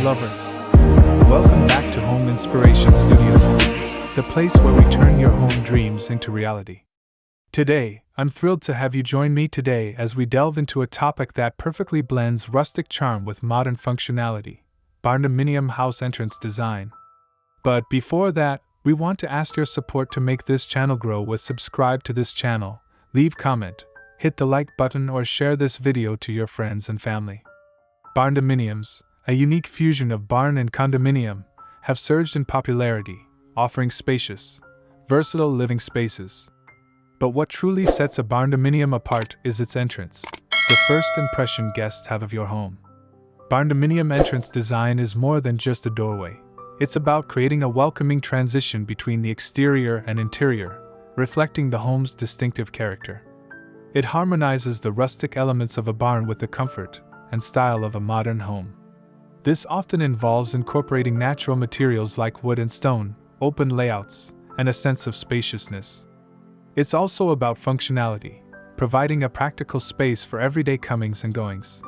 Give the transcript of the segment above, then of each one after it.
lovers. Welcome back to Home Inspiration Studios, the place where we turn your home dreams into reality. Today, I'm thrilled to have you join me today as we delve into a topic that perfectly blends rustic charm with modern functionality: Barndominium house entrance design. But before that, we want to ask your support to make this channel grow. Subscribe to this channel, leave comment, hit the like button, or share this video to your friends and family. Barndominiums, a unique fusion of barn and condominium, have surged in popularity, offering spacious, versatile living spaces. But what truly sets a barndominium apart is its entrance, the first impression guests have of your home. Barndominium entrance design is more than just a doorway. It's about creating a welcoming transition between the exterior and interior, reflecting the home's distinctive character. It harmonizes the rustic elements of a barn with the comfort and style of a modern home. This often involves incorporating natural materials like wood and stone, open layouts, and a sense of spaciousness. It's also about functionality, providing a practical space for everyday comings and goings.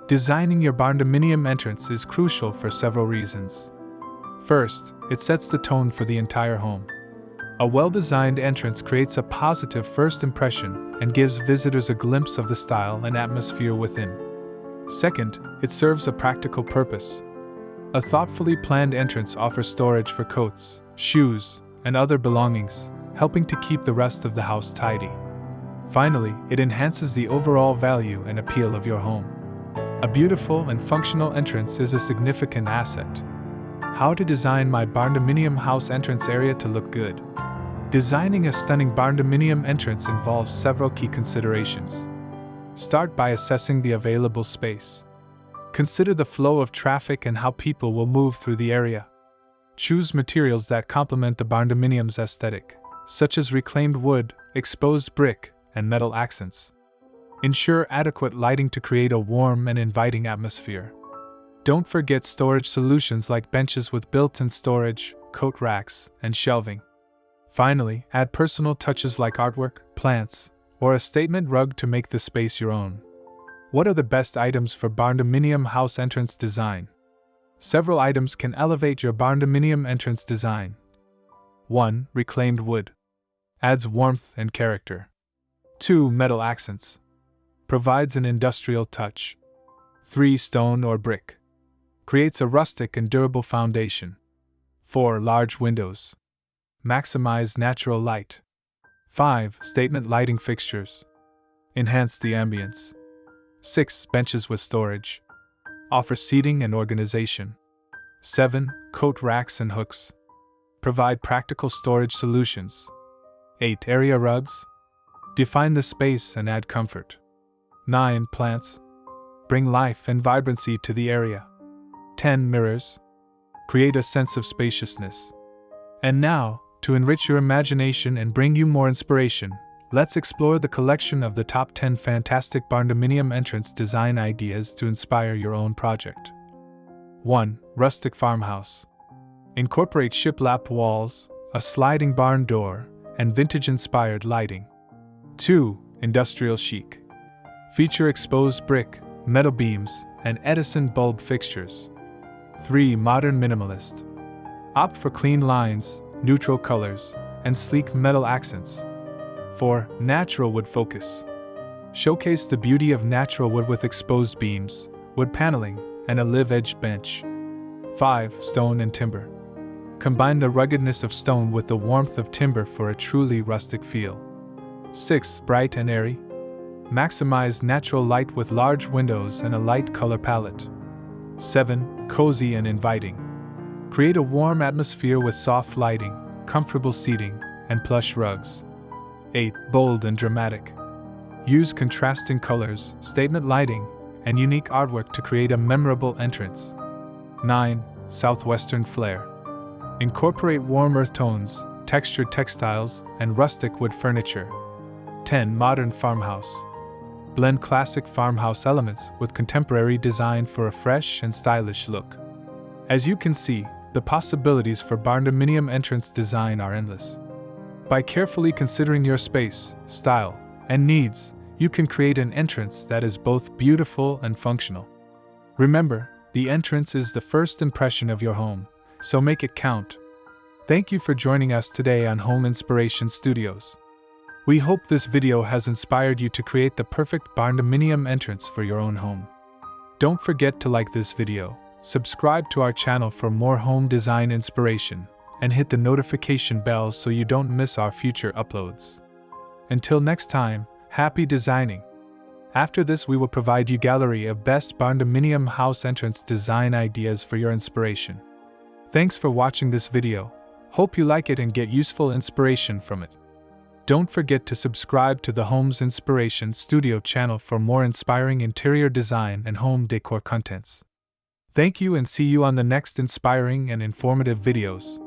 Designing your barndominium entrance is crucial for several reasons. First, it sets the tone for the entire home. A well-designed entrance creates a positive first impression and gives visitors a glimpse of the style and atmosphere within. Second, it serves a practical purpose. A thoughtfully planned entrance offers storage for coats, shoes, and other belongings, helping to keep the rest of the house tidy. Finally, it enhances the overall value and appeal of your home. A beautiful and functional entrance is a significant asset. How to design my barndominium house entrance area to look good? Designing a stunning barndominium entrance involves several key considerations. Start by assessing the available space. Consider the flow of traffic and how people will move through the area. Choose materials that complement the barndominium's aesthetic, such as reclaimed wood, exposed brick, and metal accents. Ensure adequate lighting to create a warm and inviting atmosphere. Don't forget storage solutions like benches with built-in storage, coat racks, and shelving. Finally, add personal touches like artwork, plants, or a statement rug to make the space your own. What are the best items for barndominium house entrance design? Several items can elevate your barndominium entrance design. 1. Reclaimed wood. Adds warmth and character. 2. Metal accents. Provides an industrial touch. 3. Stone or brick. Creates a rustic and durable foundation. 4. Large windows. Maximize natural light. 5. Statement lighting fixtures. Enhance the ambience. 6. Benches with storage. Offer seating and organization. 7. Coat racks and hooks. Provide practical storage solutions. 8. Area rugs. Define the space and add comfort. 9. Plants. Bring life and vibrancy to the area. 10. Mirrors. Create a sense of spaciousness. And now, to enrich your imagination and bring you more inspiration, let's explore the collection of the top 10 fantastic barndominium entrance design ideas to inspire your own project. 1. Rustic farmhouse. Incorporate shiplap walls, a sliding barn door, and vintage-inspired lighting. 2. Industrial chic. Feature exposed brick, metal beams, and Edison bulb fixtures. 3. Modern minimalist. Opt for clean lines, neutral colors, and sleek metal accents. 4. Natural wood focus. Showcase the beauty of natural wood with exposed beams, wood paneling, and a live-edge bench. 5. Stone and timber. Combine the ruggedness of stone with the warmth of timber for a truly rustic feel. 6. Bright and airy. Maximize natural light with large windows and a light color palette. 7. Cozy and inviting. Create a warm atmosphere with soft lighting, comfortable seating, and plush rugs. 8. Bold and dramatic. Use contrasting colors, statement lighting, and unique artwork to create a memorable entrance. 9. Southwestern flair. Incorporate warm earth tones, textured textiles, and rustic wood furniture. 10. Modern farmhouse. Blend classic farmhouse elements with contemporary design for a fresh and stylish look. As you can see, the possibilities for barndominium entrance design are endless. By carefully considering your space, style, and needs, you can create an entrance that is both beautiful and functional. Remember, The entrance is the first impression of your home, so make it count. Thank you for joining us today on Home Inspiration Studios. We hope this video has inspired you to create the perfect barndominium entrance for your own home. Don't forget to like this video, subscribe to our channel for more home design inspiration, and hit the notification bell so you don't miss our future uploads. Until next time, happy designing! After this, we will provide you gallery of best barndominium house entrance design ideas for your inspiration. Thanks for watching this video. Hope you like it and get useful inspiration from it. Don't forget to subscribe to the Homes Inspiration Studio channel for more inspiring interior design and home decor contents. Thank you and see you on the next inspiring and informative videos.